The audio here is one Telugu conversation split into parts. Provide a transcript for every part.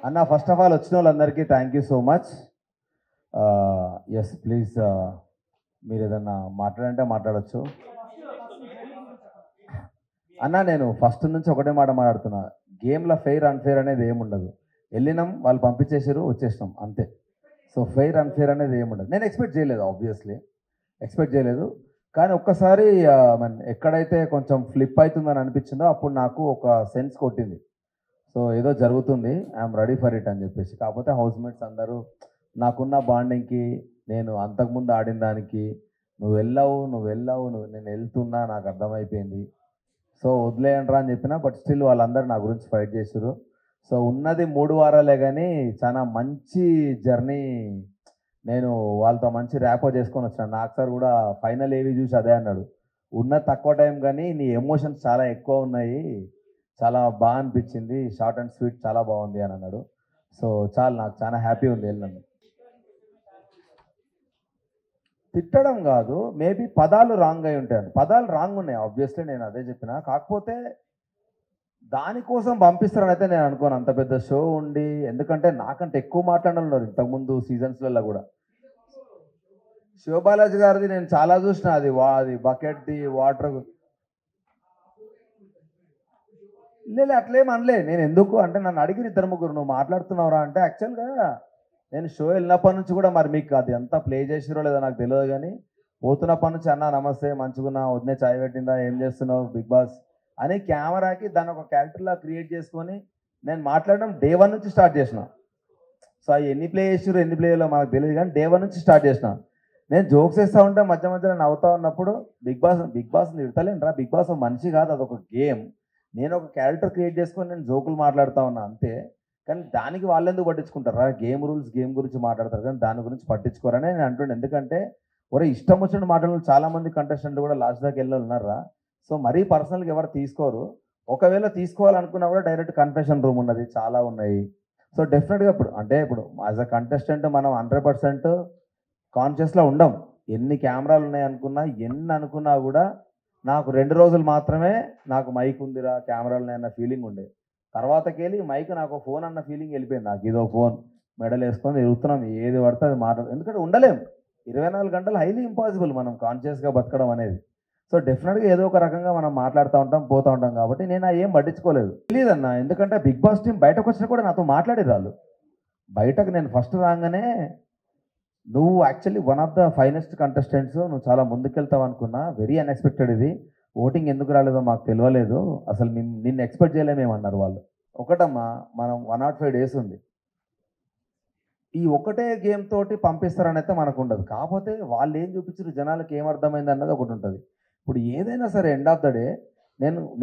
అన్న ఫస్ట్ ఆఫ్ ఆల్ వచ్చిన వాళ్ళందరికీ thank you so much. Yes please, మీరు ఏదన్నా మాట్లాడంటే మాట్లాడచ్చు. అన్న నేను ఫస్ట్ నుంచి ఒకటే మాట మాట్లాడుతున్నా, గేమ్లో ఫెయిర్ అన్ఫెయిర్ అనేది ఏముండదు. వెళ్ళినాం, వాళ్ళు పంపించేసారు, వచ్చేసినాం అంతే. సో ఫెయిర్ అన్ఫెయిర్ అనేది ఏముండదు. నేను ఎక్స్పెక్ట్ చేయలేదు, ఆబ్వియస్లీ ఎక్స్పెక్ట్ చేయలేదు. కానీ ఒక్కసారి ఎక్కడైతే కొంచెం ఫ్లిప్ అవుతుందని అనిపించిందో అప్పుడు నాకు ఒక సెన్స్ కొట్టింది. సో ఏదో జరుగుతుంది, ఐఎమ్ రెడీ ఫర్ ఇట్ అని చెప్పేసి. కాకపోతే హౌస్మేట్స్ అందరూ నాకున్న బాండింగ్కి, నేను అంతకుముందు ఆడిన దానికి, నువ్వు వెళ్ళావు నేను వెళ్తున్నా, నాకు అర్థమైపోయింది. సో వదిలేయండ్రా అని చెప్పిన, బట్ స్టిల్ వాళ్ళందరూ నా గురించి ఫైట్ చేశారు. సో ఉన్నది 3 వారాలే కానీ చాలా మంచి జర్నీ. నేను వాళ్ళతో మంచి ర్యాపో చేసుకొని వచ్చాను. నాకు సార్ కూడా ఫైనల్ ఏవి చూసి అదే అన్నాడు, ఉన్న తక్కువ టైం కానీ నీ ఎమోషన్స్ చాలా ఎక్కువ ఉన్నాయి, చాలా బాగా అనిపించింది, షార్ట్ అండ్ స్వీట్ చాలా బాగుంది అని అన్నాడు. సో నాకు చాలా హ్యాపీ ఉంది వెళ్ళినందుకు. తిట్టడం కాదు, మేబీ పదాలు రాంగ్ అయి ఉంటాయి. పదాలు రాంగ్ ఉన్నాయి, ఆబ్వియస్లీ నేను అదే చెప్పిన. కాకపోతే దానికోసం పంపిస్తారని అయితే నేను అనుకోను. అంత పెద్ద షో ఉండి, ఎందుకంటే నాకంటే ఎక్కువ మాట్లాడాలన్నారు ఇంతకుముందు సీజన్స్లలో కూడా. శివబాలాజీ గారిది నేను చాలా చూసిన, అది బకెట్ది వాటర్. లేదు అట్లేం అనలే. నేను ఎందుకు అంటే నన్ను అడిగిన 2-3 నువ్వు మాట్లాడుతున్నావురా అంటే, యాక్చువల్గా నేను షో వెళ్ళినప్పటి నుంచి కూడా, మరి మీకు అది ఎంత ప్లే చేసిరో లేదో నాకు తెలియదు కానీ, పోతున్నప్పటి నుంచి అన్న నమస్తే, మంచిగున్నా, వదిలే చాయ్ పెట్టిందా, ఏం చేస్తున్నావు బిగ్ బాస్ అని కెమెరాకి దాన్ని ఒక క్యారెక్టర్లా క్రియేట్ చేసుకొని నేను మాట్లాడడం డే 1 నుంచి స్టార్ట్ చేసిన. సో అవి ఎన్ని ప్లే చేసిరో ఎన్ని ప్లేలో మనకు తెలియదు కానీ డే 1 నుంచి స్టార్ట్ చేసిన. నేను జోక్స్ వేస్తూ ఉంటే మధ్య మధ్యలో నవ్వుతా ఉన్నప్పుడు బిగ్ బాస్ తిడతలేనురా, బిగ్ బాస్ మనిషి కాదు, అదొక గేమ్. నేను ఒక క్యారెక్టర్ క్రియేట్ చేసుకొని నేను జోకులు మాట్లాడుతూ ఉన్నా అంతే. కానీ దానికి వాళ్ళు ఎందుకు పట్టించుకుంటారా? గేమ్ రూల్స్, గేమ్ గురించి మాట్లాడతారు కానీ దాని గురించి పట్టించుకోరని నేను అంటుండే. ఎందుకంటే ఒరే ఇష్టం వచ్చినట్టు మాట్లాడాలి. చాలామంది కంటెస్టెంట్లు కూడా లాస్ట్ దాకా వెళ్ళి ఉన్నారా. సో మరీ పర్సనల్గా ఎవరు తీసుకోరు. ఒకవేళ తీసుకోవాలనుకున్నా కూడా డైరెక్ట్ కన్ఫెషన్ రూమ్ ఉన్నది, చాలా ఉన్నాయి. సో డెఫినెట్గా ఇప్పుడు యాజ్ అ కంటెస్టెంట్ మనం 100% కాన్షియస్లో ఉండం. ఎన్ని కెమెరాలు ఉన్నాయి అనుకున్నా, ఎన్ని అనుకున్నా కూడా నాకు 2 రోజులు మాత్రమే నాకు మైక్ ఉందిరా, కెమెరాలు ఉన్నాయన్న ఫీలింగ్ ఉండే. తర్వాతకెళ్ళి మైక్ నాకు ఫోన్ అన్న ఫీలింగ్ వెళ్ళిపోయింది. నాకు ఇదో ఫోన్ మెడల్ వేసుకొని తిరుగుతున్నాం, ఏది పడితే అది మాట్లాడు. ఎందుకంటే ఉండలేం 24 గంటలు, హైలీ ఇంపాసిబుల్ మనం కాన్షియస్గా బతకడం అనేది. సో డెఫినెట్గా ఏదో ఒక రకంగా మనం మాట్లాడుతూ ఉంటాం, పోతూ ఉంటాం. కాబట్టి నేను ఏం పట్టించుకోలేదు. తెలియదన్న, ఎందుకంటే బిగ్ బాస్ టీం బయటకు వచ్చినా కూడా నాతో మాట్లాడేది వాళ్ళు. బయటకు నేను ఫస్ట్ రాగానే, నువ్వు actually one of the finest contestants, నువ్వు చాలా ముందుకెళ్తావు అనుకున్నా, వెరీ అన్ఎక్స్పెక్టెడ్. ఇది ఓటింగ్ ఎందుకు రాలేదో మాకు తెలియలేదు, అసలు నిన్ను ఎక్స్పెక్ట్ చేయలేమేమన్నారు వాళ్ళు. ఒకటమ్మా, మనం 105 డేస్ ఉంది. ఈ ఒకటే గేమ్ తోటి పంపిస్తారని అయితే మనకు ఉండదు. కాకపోతే వాళ్ళు ఏం చూపించారు, జనాలకు ఏం అర్థమైంది అన్నది ఒకటి ఉంటుంది. ఇప్పుడు ఏదైనా సరే ఎండ్ ఆఫ్ ద డే,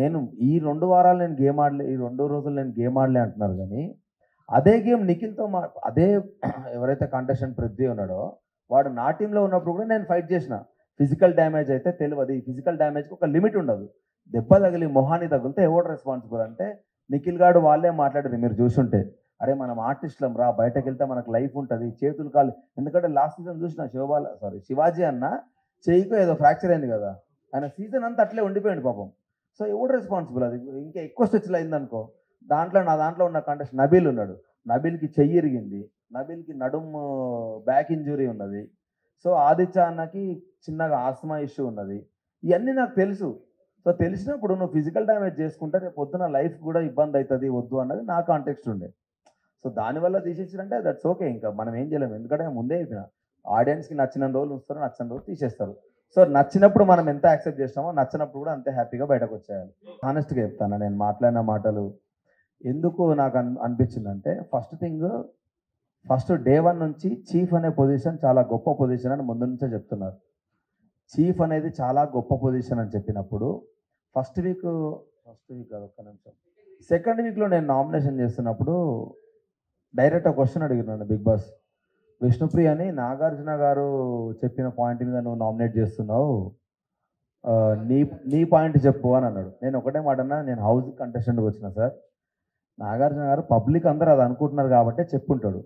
నేను ఈ 2 వారాలు నేను గేమ్ ఆడలే, ఈ 2 రోజులు నేను గేమ్ ఆడలే అంటున్నారు. కానీ అదే గేమ్ నిఖిల్తో అదే ఎవరైతే కంటెస్టెంట్ పృథ్వీ ఉన్నాడో, వాడు నా టీంలో ఉన్నప్పుడు కూడా నేను ఫైట్ చేసిన. ఫిజికల్ డ్యామేజ్ అయితే తెలియదు, ఈ ఫిజికల్ డ్యామేజ్కి ఒక లిమిట్ ఉండదు. దెబ్బ తగిలి మొహాన్ని తగిలితే ఎవడు రెస్పాన్సిబుల్ అంటే నిఖిల్ గాడు వాళ్ళే మాట్లాడారు. మీరు చూసుంటే, అరే మనం ఆర్టిస్టులం రా, బయటకు వెళ్తే మనకు లైఫ్ ఉంటుంది, చేతులు కాలు. ఎందుకంటే లాస్ట్ సీజన్ చూసిన శివాజీ అన్న చెయ్యికో ఏదో ఫ్రాక్చర్ అయింది కదా, ఆయన సీజన్ అంతా అట్లే ఉండిపోయాడు పాపం. సో ఎవడు రెస్పాన్సిబుల్? అది ఇంకా ఎక్కువ స్ట్రెచ్లో అయిందనుకో. నా దాంట్లో ఉన్న కంటెస్ట్ నబీల్ ఉన్నాడు, నబీల్కి చెయ్యి ఇరిగింది, నబీల్కి నడుము బ్యాక్ ఇంజురీ ఉన్నది. సో ఆదిత్య అన్నకి చిన్నగా ఆస్మా ఇష్యూ ఉన్నది. ఇవన్నీ నాకు తెలుసు. సో తెలిసినప్పుడు నువ్వు ఫిజికల్ డ్యామేజ్ చేసుకుంటే రేపు పొద్దున లైఫ్ కూడా ఇబ్బంది అవుతుంది, వద్దు అన్నది నా కాంటెక్స్ట్ ఉండే. సో దానివల్ల తీసేసారంటే దట్స్ ఓకే, ఇంకా మనం ఏం చేయలేము. ఎందుకంటే ముందే చెప్పిన, ఆడియన్స్కి నచ్చిన రోజులు ఉంచుతారు, నచ్చిన రోజు తీసేస్తారు. సో నచ్చినప్పుడు మనం ఎంత యాక్సెప్ట్ చేస్తామో, నచ్చినప్పుడు కూడా అంతే హ్యాపీగా బయటకు వచ్చేయాలి. హానెస్ట్గా చెప్తాను, నేను మాట్లాడిన మాటలు ఎందుకు నాకు అనిపించిందంటే, ఫస్ట్ డే 1 నుంచి చీఫ్ అనే పొజిషన్ చాలా గొప్ప పొజిషన్ అని ముందు నుంచే చెప్తున్నారు. చీఫ్ అనేది చాలా గొప్ప పొజిషన్ అని చెప్పినప్పుడు ఫస్ట్ వీక్ కాదు, ఒక్క నిమిషం, సెకండ్ వీక్లో నేను నామినేషన్ చేస్తున్నప్పుడు డైరెక్ట్ ఒక క్వశ్చన్ అడిగినాను బిగ్ బాస్. విష్ణుప్రియ అని నాగార్జున గారు చెప్పిన పాయింట్ మీద నువ్వు నామినేట్ చేస్తున్నావు, నీ పాయింట్ చెప్పు అని అన్నాడు. నేను ఒకటే మాట అన్నా, నేను హౌస్ కంటెస్టెంట్కి వచ్చిన సార్, నాగార్జున గారు పబ్లిక్ అందరూ అది అనుకుంటున్నారు కాబట్టి చెప్పుంటాడు.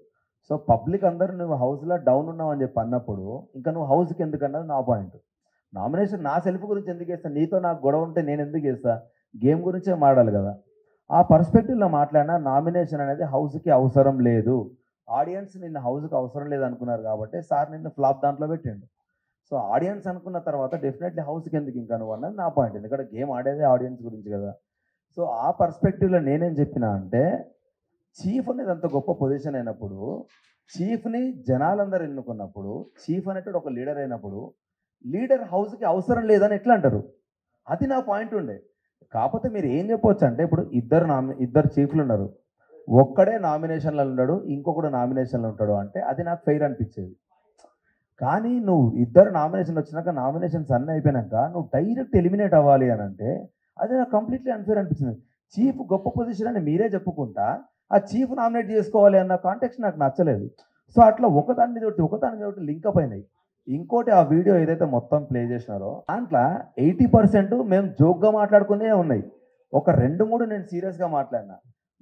సో పబ్లిక్ అందరూ నువ్వు హౌస్లో డౌన్ ఉన్నావు అని చెప్పి అన్నప్పుడు ఇంకా నువ్వు హౌస్కి ఎందుకు అన్నది నా పాయింట్. నామినేషన్ నా సెల్ఫ్ గురించి ఎందుకు వేస్తా? నీతో నాకు గొడవ ఉంటే నేను ఎందుకు వేస్తా? గేమ్ గురించే మాట్లాడాలి కదా. ఆ పర్స్పెక్టివ్లో మాట్లాడినా నామినేషన్ అనేది హౌస్కి అవసరం లేదు, ఆడియన్స్ నిన్ను హౌస్కి అవసరం లేదు అనుకున్నారు కాబట్టి సార్ నిన్ను ఫ్లాప్ దాంట్లో పెట్టిండు. సో ఆడియన్స్ అనుకున్న తర్వాత డెఫినెట్లీ హౌస్కి ఎందుకు ఇంకా నువ్వు అన్నది నా పాయింట్, ఎందుకంటే గేమ్ ఆడేదే ఆడియన్స్ గురించి కదా. సో ఆ పర్స్పెక్టివ్లో నేనేం చెప్పినా అంటే చీఫ్ అనేది అంత గొప్ప పొజిషన్ అయినప్పుడు, చీఫ్ని జనాలందరూ ఎన్నుకున్నప్పుడు, చీఫ్ అనేటువంటి ఒక లీడర్ అయినప్పుడు లీడర్ హౌస్కి అవసరం లేదని ఎట్లా అంటారు? అది నా పాయింట్ ఉండే. కాకపోతే మీరు ఏం చెప్పవచ్చు అంటే ఇప్పుడు ఇద్దరు చీఫ్లు ఉన్నారు, ఒక్కడే నామినేషన్లో ఉన్నాడు, ఇంకొకడు నామినేషన్లో ఉంటాడు అంటే అది నాకు ఫెయిర్ అనిపించేది. కానీ నువ్వు ఇద్దరు నామినేషన్ వచ్చినాక నామినేషన్స్ అన్నీ అయిపోయినాక నువ్వు డైరెక్ట్ ఎలిమినేట్ అవ్వాలి అని అంటే అది నాకు కంప్లీట్లీ అన్ఫేర్ అనిపించింది. చీఫ్ గొప్ప పొజిషన్ అని మీరే చెప్పుకుంటా ఆ చీఫ్ నామినేట్ చేసుకోవాలి అన్న కాంటెక్స్ట్ నాకు నచ్చలేదు. సో అట్లా ఒకదాని ఒకటి లింకప్ అయినాయి. ఇంకోటి ఆ వీడియో ఏదైతే మొత్తం ప్లే చేసినారో దాంట్లో 80% మేము జోక్గా మాట్లాడుకునే ఉన్నాయి, ఒక 2-3 నేను సీరియస్గా మాట్లాడినా,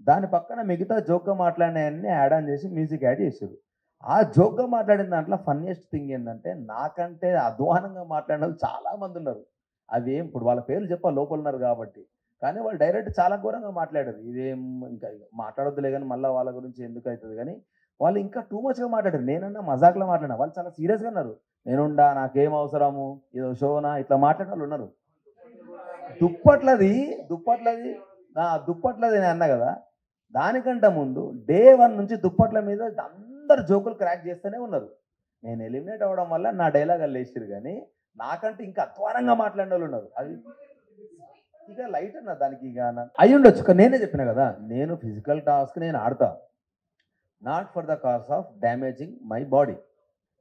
దాని పక్కన మిగతా జోక్గా మాట్లాడినవన్నీ యాడ్ ఆన్ చేసి మ్యూజిక్ యాడ్ చేశారు. ఆ జోక్గా మాట్లాడిన దాంట్లో ఫన్నీయెస్ట్ థింగ్ ఏంటంటే నాకంటే అధ్వానంగా మాట్లాడిన వాళ్ళు చాలామంది ఉన్నారు. అవి ఏం ఇప్పుడు వాళ్ళ పేర్లు చెప్పా లోపల ఉన్నారు కాబట్టి, కానీ వాళ్ళు డైరెక్ట్ చాలా ఘోరంగా మాట్లాడారు. ఇదేం ఇంకా మాట్లాడొద్దులే కానీ మళ్ళీ వాళ్ళ గురించి ఎందుకు అవుతుంది కానీ వాళ్ళు ఇంకా టూ మచ్గా మాట్లాడారు. నేనన్నా మజాక్లో మాట్లాడినా, వాళ్ళు చాలా సీరియస్గా ఉన్నారు. నేనుండా నాకేం అవసరము ఏదో షోనా ఇట్లా మాట్లాడిన వాళ్ళు ఉన్నారు. దుప్పట్లది దుప్పట్లది దుప్పట్లది నేను అన్నా కదా, దానికంటే ముందు డే 1 నుంచి దుప్పట్ల మీద అందరు జోకులు క్రాక్ చేస్తూనే ఉన్నారు. నేను ఎలిమినేట్ అవ్వడం వల్ల నా డైలాగ్ లేచిరు కానీ నాకంటే ఇంకా అధ్వానంగా మాట్లాడిన వాళ్ళు ఉన్నారు. అది ఇక లైట్ అన్న దానికి ఇక అయి ఉండొచ్చు. నేనే చెప్పిన కదా, నేను ఫిజికల్ టాస్క్ నేను ఆడతా, not for the cause of damaging my body.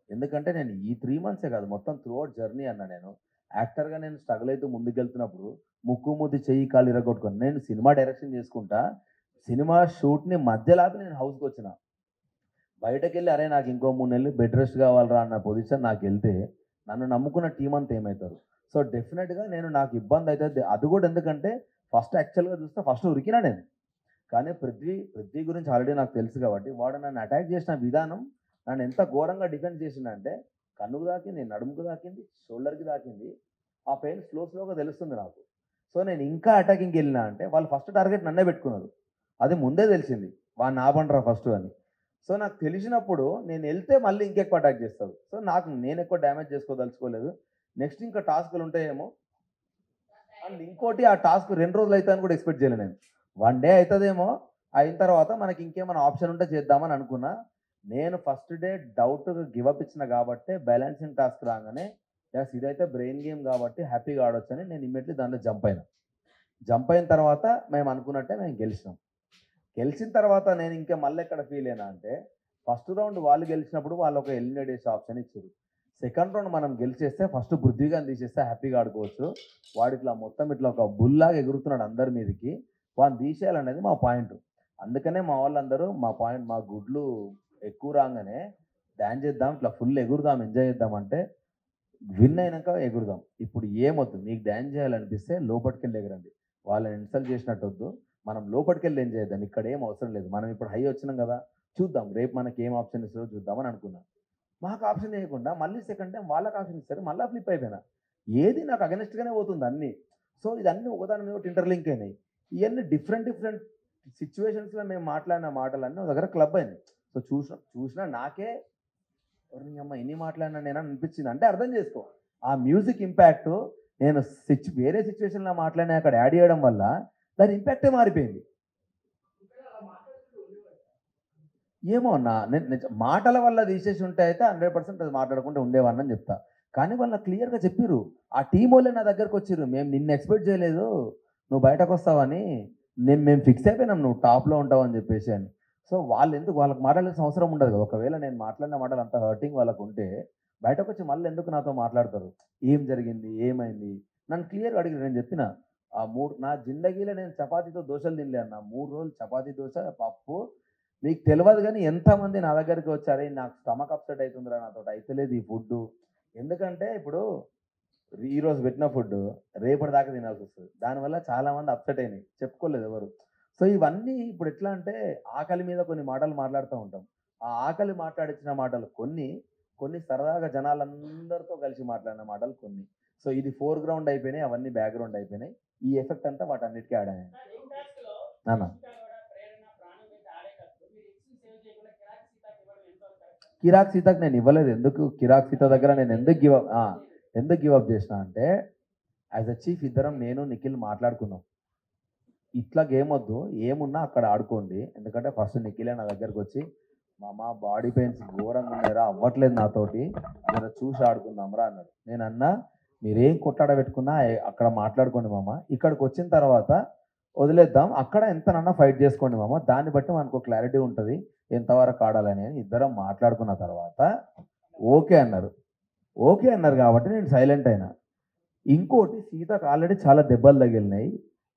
ఎందుకంటే నేను ఈ 3 monthsే కాదు మొత్తం త్రూఅవుట్ జర్నీ అన్న, నేను యాక్టర్గా నేను స్ట్రగుల్ అయితే ముందుకెళ్తున్నప్పుడు ముక్కు ముద్ది చెయ్యి కాలు ఇరగొట్టుకొని నేను సినిమా డైరెక్షన్ చేసుకుంటా, సినిమా షూట్ని మధ్యలాపి నేను హౌస్కి వచ్చిన, బయటకు వెళ్ళి అరే నాకు ఇంకో 3 నెలలు బెడ్ రెస్ట్ కావాలరా అన్న పొజిషన్ నాకు వెళ్తే నన్ను నమ్ముకున్న టీం అంతా ఏమవుతారు? సో డెఫినెట్గా నాకు ఇబ్బంది అవుతుంది. అది కూడా ఎందుకంటే యాక్చువల్గా చూస్తే ఫస్ట్ ఉరికినా నేను, కానీ పృథ్వీ గురించి ఆల్రెడీ నాకు తెలుసు కాబట్టి వాడు నన్ను అటాక్ చేసిన విధానం నన్ను ఎంత ఘోరంగా డిఫెండ్ చేసిందంటే కన్నుకు దాకింది, నడుముకు దాకింది, షోల్డర్కి దాకింది. ఆ పెయిన్ స్లోగా తెలుస్తుంది నాకు. సో నేను ఇంకా అటాకింగ్కి వెళ్ళినా అంటే వాళ్ళు ఫస్ట్ టార్గెట్ నన్నే పెట్టుకున్నారు. అది ముందే తెలిసింది వాడిని ఆపండ్రా ఫస్ట్ అని. సో నాకు తెలిసినప్పుడు నేను వెళ్తే మళ్ళీ ఇంకెక్కువ అటాక్ చేస్తారు. సో నేను ఎక్కువ డ్యామేజ్ చేసుకోదలుచుకోలేదు. నెక్స్ట్ ఇంకా టాస్కులు ఉంటాయేమో అండ్ ఇంకోటి ఆ టాస్క్ 2 రోజులు అవుతుందని కూడా ఎక్స్పెక్ట్ చేయలేదు నేను. 1 day అవుతుందేమో, అయిన తర్వాత మనకి ఇంకేమైనా ఆప్షన్ ఉంటే చేద్దామని అనుకున్నా. నేను ఫస్ట్ డే డౌట్ గివప్ ఇచ్చిన కాబట్టి బ్యాలెన్సింగ్ టాస్క్ రాగానే ఎస్ ఇదైతే బ్రెయిన్ గేమ్ కాబట్టి హ్యాపీగా ఆడొచ్చు అని నేను ఇమ్మీడియట్లీ దాంట్లో జంప్ అయిన తర్వాత మేము అనుకున్నట్టే మేము గెలిచిన తర్వాత నేను ఇంకా మళ్ళీ ఎక్కడ ఫీల్ అయినా అంటే ఫస్ట్ రౌండ్ వాళ్ళు గెలిచినప్పుడు వాళ్ళు ఒక ఎలిమినేట్ చేసే ఆప్షన్ ఇచ్చారు. సెకండ్ రౌండ్ మనం గెలిచేస్తే ఫస్ట్ పృథ్వీగాని తీసేస్తే హ్యాపీగా ఆడుకోవచ్చు, వాడు ఇట్లా మొత్తం ఇట్లా ఒక బుల్లాగా ఎగురుతున్నాడు అందరి మీదకి, వాడిని తీసేయాలనేది మా పాయింట్. అందుకనే మా వాళ్ళందరూ మా గుడ్లు ఎక్కువ రాగానే డ్యాన్స్ చేద్దాం, ఇట్లా ఫుల్ ఎగురుదాం, ఎంజాయ్ చేద్దాం అంటే విన్ అయినాక ఎగురుదాం. ఇప్పుడు ఏమొద్దు, మీకు డ్యాన్స్ చేయాలనిపిస్తే లోపలికెళ్ళి ఎగరండి, వాళ్ళని ఇన్సల్ట్ చేసినట్టు వద్దు, మనం లోపలికెళ్ళి ఎంజాయ్ చేద్దాం, ఇక్కడ ఏం అవసరం లేదు, మనం ఇప్పుడు హై వచ్చినాం కదా చూద్దాం రేపు మనకి ఏం ఆప్షన్ ఇస్తారో చూద్దామని అనుకున్నాం. మాకు ఆప్షన్ వేయకుండా మళ్ళీ సెకండ్ టైం వాళ్ళకి ఆప్షన్ ఇస్తారు, మళ్ళీ ఫ్లిప్ అయిపోయినా. ఏది నాకు అగెనిస్ట్గానే పోతుంది అన్నీ. సో ఇదన్నీ ఒకదాని మీద ఒకటి ఇంటర్లింక్ అయినాయి. ఇవన్నీ డిఫరెంట్ సిచ్యువేషన్స్లో మేము మాట్లాడిన మాటలన్నీ ఒక దగ్గర క్లబ్ అయినాయి. సో చూసినా నాకే అమ్మ ఎన్ని మాట్లాడినా నేను అనిపించింది. అంటే అర్థం చేసుకో, ఆ మ్యూజిక్ ఇంపాక్ట్ నేను వేరే సిచ్యువేషన్లో మాట్లాడినా అక్కడ యాడ్ చేయడం వల్ల దాని ఇంపాక్టే మారిపోయింది. ఏమో నేను మాటల వల్ల తీసేసి ఉంటే అయితే 100% అది మాట్లాడకుండా ఉండేవాడిని చెప్తా. కానీ వాళ్ళు క్లియర్గా చెప్పిర్రు, ఆ టీం వాళ్ళే నా దగ్గరకు వచ్చిర్రు, మేము నిన్ను ఎక్స్పెక్ట్ చేయలేదు నువ్వు బయటకు వస్తావని, మేము ఫిక్స్ అయిపోయినాం నువ్వు టాప్లో ఉంటావు అని చెప్పేసి అని. సో వాళ్ళకి మాట్లాడాల్సిన అవసరం ఉండదు కదా. ఒకవేళ నేను మాట్లాడిన మాటలు అంత హర్టింగ్ వాళ్ళకు ఉంటే బయటకు వచ్చి మళ్ళీ ఎందుకు నాతో మాట్లాడతారు, ఏం జరిగింది ఏమైంది నన్ను క్లియర్గా అడిగి నేను చెప్పిన. నా జిందగీలో నేను చపాతీతో దోశలు తినలే అన్న, 3 రోజులు చపాతీ దోశ పప్పు. మీకు తెలియదు కానీ ఎంతమంది నా దగ్గరికి వచ్చారే నాకు స్టమక్ అప్సెట్ అవుతుందిరా, నాతో అయితలేదు ఈ ఫుడ్. ఎందుకంటే ఇప్పుడు ఈరోజు పెట్టిన ఫుడ్ రేపటి దాకా తినాల్సి వస్తుంది, దానివల్ల చాలామంది అప్సెట్ అయినాయి, చెప్పుకోలేదు ఎవరు. సో ఇవన్నీ ఇప్పుడు ఎట్లా అంటే ఆకలి మీద కొన్ని మాటలు మాట్లాడుతూ ఉంటాం. ఆ ఆకలి మాట్లాడించిన మాటలు కొన్ని సరదాగా జనాలందరితో కలిసి మాట్లాడిన మాటలు కొన్ని. సో ఇది ఫోర్గ్రౌండ్ అయిపోయినాయి, అవన్నీ బ్యాక్గ్రౌండ్ అయిపోయినాయి. ఈ ఎఫెక్ట్ అంతా వాటన్నిటికీ యాడ్ అయ్యాయి. నాన్న కిరాక్ సీతకు నేను ఇవ్వలేదు. ఎందుకు కిరాక్ సీత దగ్గర నేను ఎందుకు గివప్ చేసిన అంటే, యాజ్ అ చీఫ్ ఇద్దరం నేను నిఖిల్ మాట్లాడుకున్నాం, ఇట్లా గేమ్ వద్దు, ఏమున్నా అక్కడ ఆడుకోండి. ఎందుకంటే ఫస్ట్ నిఖిలే నా దగ్గరకు వచ్చి, మామ బాడీ పెయిన్స్ ఘోరంగా ఉన్నాయరా, అవ్వట్లేదు నాతోటి, జర చూసి ఆడుకుందాంరా అన్నాడు. నేను అన్నా మీరేం కొట్టాడ పెట్టుకున్నా అక్కడ మాట్లాడుకోండి మామ, ఇక్కడికి వచ్చిన తర్వాత వదిలేద్దాం, అక్కడ ఎంతనన్నా ఫైట్ చేసుకోండి మామ, దాన్ని బట్టి మనకు క్లారిటీ ఉంటుంది ఎంతవరకు ఆడాలని. అని ఇద్దరం మాట్లాడుకున్న తర్వాత ఓకే అన్నారు. ఓకే అన్నారు కాబట్టి నేను సైలెంట్ అయినా. ఇంకోటి, సీతకు ఆల్రెడీ చాలా దెబ్బలు తగిలినాయి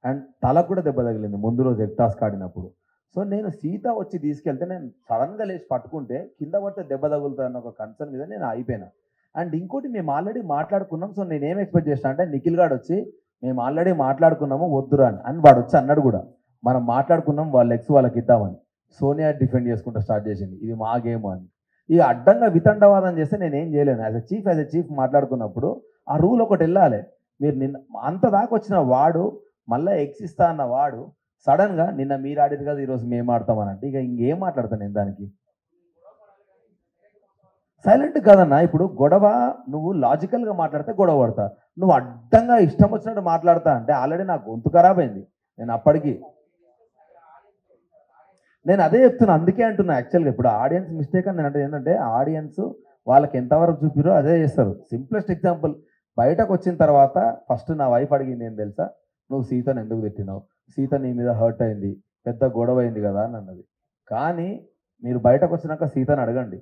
అండ్ తలకు కూడా దెబ్బ తగిలింది ముందు రోజు ఎక్టాస్క్ ఆడినప్పుడు. సో నేను సీత వచ్చి తీసుకెళ్తే నేను సడన్గా లేచి పట్టుకుంటే కింద పడితే దెబ్బ తగులుతుందన్న ఒక కన్సర్న్ మీద నేను అయిపోయినా. అండ్ ఇంకోటి, మేము ఆల్రెడీ మాట్లాడుకున్నాం. సో నేనేం ఎక్స్పెక్ట్ చేసిన అంటే, నిఖిల్ గాడు వచ్చి మేము ఆల్రెడీ మాట్లాడుకున్నాము వద్దురా అని వాడు వచ్చి అన్నాడు కూడా, మనం మాట్లాడుకున్నాం వాళ్ళ ఎక్స్ వాళ్ళకి ఇద్దామని. సోనియా డిఫెండ్ చేసుకుంటూ స్టార్ట్ చేసింది, ఇది మా గేమ్ అని. ఇక అడ్డంగా వితండవాదం చేస్తే నేనేం చేయలేను. యాజ్ ఎ చీఫ్ మాట్లాడుకున్నప్పుడు ఆ రూల్ ఒకటి వెళ్ళాలి. మీరు నిన్న అంత దాకా వచ్చిన వాడు, మళ్ళీ ఎక్స్ ఇస్తా అన్న వాడు సడన్గా నిన్న మీరు ఆడిరు కదా ఈరోజు మేము ఆడతామని అంటే, ఇక ఇంకేం మాట్లాడతాను నేను దానికి? సైలెంట్ కాదన్నా. ఇప్పుడు గొడవ నువ్వు లాజికల్గా మాట్లాడితే గొడవ పడతా, నువ్వు అడ్డంగా ఇష్టం వచ్చినట్టు మాట్లాడతా అంటే ఆల్రెడీ నా గొంతు ఖరాబ్ అయింది. నేను అప్పటికి నేను అదే చెప్తున్నా, అందుకే అంటున్నా. యాక్చువల్గా ఇప్పుడు ఆడియన్స్ మిస్టేక్ అని నేను అంటే ఏంటంటే, ఆడియన్స్ వాళ్ళకి ఎంతవరకు చూపిరో అదే చేస్తారు. సింప్లెస్ట్ ఎగ్జాంపుల్, బయటకు వచ్చిన తర్వాత ఫస్ట్ నా వైఫ్ అడిగింది ఏం తెలుసా, నువ్వు సీతను ఎందుకు తిట్టినావు, సీత నీ మీద హర్ట్ అయింది, పెద్ద గొడవ అయింది కదా అని అన్నది. కానీ మీరు బయటకు వచ్చినాక సీతను అడగండి,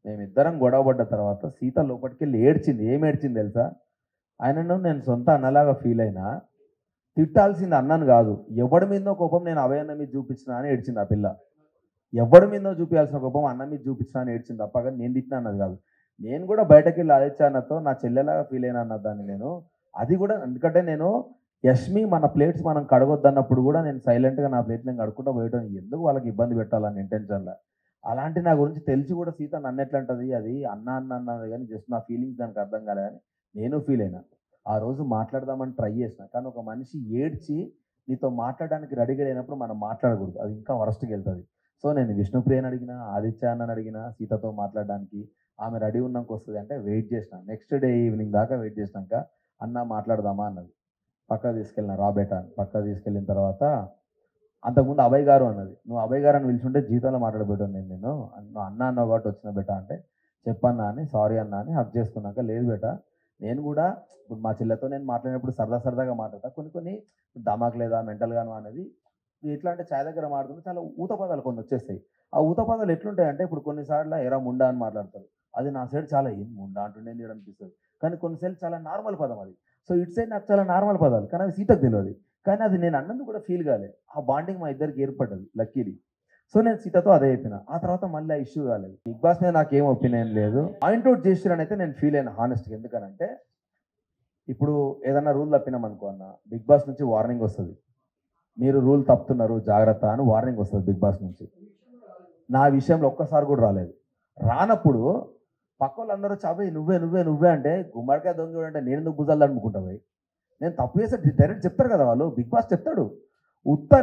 మేమిద్దరం గొడవ పడ్డ తర్వాత సీత లోపలికి వెళ్ళి ఏడ్చింది. ఏం ఏడ్చింది తెలుసా? ఆయనను నేను సొంత అన్నలాగా ఫీల్ అయినా, తిట్టాల్సింది అన్నను కాదు, ఎవడి మీదో కోపం నేను అభయన్న మీద చూపించిన అని ఏడ్చింది ఆ పిల్ల. ఎవడి మీదో చూపించాల్సిన కోపం అన్న మీద చూపించిన అని ఏడ్చింది తప్ప, కానీ నేను తిట్టినా అన్నది కాదు. నేను కూడా బయటకు వెళ్ళి ఆదిత్య అన్నతో నా చెల్లెలాగా ఫీల్ అయినా అన్న దాన్ని నేను. అది కూడా ఎందుకంటే నేను యష్మి మన ప్లేట్స్ మనం కడగొద్దన్నప్పుడు కూడా నేను సైలెంట్గా నా ప్లేట్ నేను కడుక్కుంటూ పోయటం, ఎందుకు వాళ్ళకి ఇబ్బంది పెట్టాలని ఇంటెన్షన్లో. అలాంటి నా గురించి తెలిసి కూడా సీత నన్ను ఎట్లా అంటది, అది అన్న అన్నది కానీ జస్ట్ నా ఫీలింగ్స్ దానికి అర్థం కాలేదని నేను ఫీల్ అయినా. ఆ రోజు మాట్లాడదామని ట్రై చేసిన, కానీ ఒక మనిషి ఏడ్చి నీతో మాట్లాడడానికి రెడీగా లేనప్పుడు మనం మాట్లాడకూడదు, అది ఇంకా వరస్ట్కి వెళ్తుంది. సో నేను విష్ణుప్రియని అడిగిన, ఆదిత్య అన్నని అడిగిన సీతతో మాట్లాడడానికి, ఆమె రెడీ ఉన్నాక వస్తుంది అంటే వెయిట్ చేసిన. నెక్స్ట్ డే ఈవినింగ్ దాకా వెయిట్ చేసినాక అన్న మాట్లాడదామా అన్నది. పక్కకు తీసుకెళ్ళిన, రాబేటా అని పక్కకు తీసుకెళ్ళిన తర్వాత అంతకుముందు అభయ్ గారు అన్నది, నువ్వు అభయ్ గారు అని పిలుచుంటే జీతంలో మాట్లాడబెట్టాను నేను నువ్వు అన్న అన్న కాబట్టి వచ్చిన బెట అంటే, చెప్పన్నా అని సారీ అన్న అని హక్ చేసుకున్నాక, లేదు బేట నేను కూడా ఇప్పుడు మా చెల్లెతో నేను మాట్లాడినప్పుడు సరదాగా మాట్లాడతా, కొన్ని దమాక్ లేదా మెంటల్గాను అనేది ఎట్లా అంటే ఛాయ్ దగ్గర మాట్లాడుతుంటే చాలా ఊత పదాలు కొన్ని వచ్చేస్తాయి. ఆ ఊత పదాలు ఎట్లుంటాయంటే, ఇప్పుడు కొన్నిసార్లు ఎరా ముండా అని మాట్లాడతారు, అది నా సైడ్ చాలా ఏం ముండా అంటుండే అనిపిస్తుంది, కానీ కొన్నిసార్లు చాలా నార్మల్ పదం అది. సో ఇటు సైడ్ నాకు చాలా నార్మల్ పదాలు, కానీ అది సీతకు తెలియదు, కానీ అది నేను అన్నందుకు కూడా ఫీల్ కాలే. ఆ బాండింగ్ మా ఇద్దరికి ఏర్పడ్డది లక్కీది. సో నేను సీతతో అదే చెప్పిన. ఆ తర్వాత మళ్ళీ ఆ ఇష్యూ కాలేదు. బిగ్ బాస్ మీద నాకు ఏం ఒపీనియన్ లేదు. పాయింట్ అవుట్ చేసిరని అయితే నేను ఫీల్ అయినా హానెస్ట్గా. ఎందుకనంటే ఇప్పుడు ఏదన్నా రూల్ తప్పినాం అనుకో అన్న, బిగ్ బాస్ నుంచి వార్నింగ్ వస్తుంది, మీరు రూల్ తప్పుతున్నారు జాగ్రత్త అని వార్నింగ్ వస్తుంది బిగ్ బాస్ నుంచి. నా విషయంలో ఒక్కసారి కూడా రాలేదు. రానప్పుడు పక్క వాళ్ళందరూ చాబోయి నువ్వే అంటే, గుమ్మడికాయ దొంగ అంటే నేను ఎందుకు భుజాలు అనుకుంటావు? నేను తప్పు చేస్తే డైరెక్ట్ చెప్తారు కదా వాళ్ళు, బిగ్ బాస్ చెప్తాడు.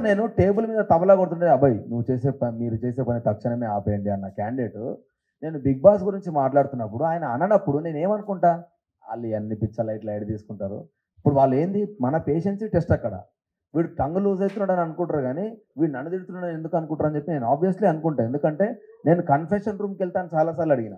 నేను టేబుల్ మీద తబలా కొడుతుంటే, అబ్బాయి మీరు చేసే పని తక్షణమే ఆపేయండి అన్న క్యాండిడేట్ నేను బిగ్ బాస్ గురించి మాట్లాడుతున్నప్పుడు ఆయన అననప్పుడు నేను ఏమనుకుంటా, వాళ్ళు అన్ని పిచ్చలు ఇట్లా ఎడ తీసుకుంటారు. ఇప్పుడు వాళ్ళు ఏంది, మన పేషెన్సీ టెస్ట్ అక్కడ. వీడు టంగ్ లూజ్ అవుతున్నాడు అని అనుకుంటారు, కానీ వీడు నన్ను తిడుతున్నాడు ఎందుకు అనుకుంటారు అని చెప్పి నేను ఆబ్వియస్లీ అనుకుంటాను. ఎందుకంటే నేను కన్ఫెషన్ రూమ్కి వెళ్తాను చాలాసార్లు అడిగిన,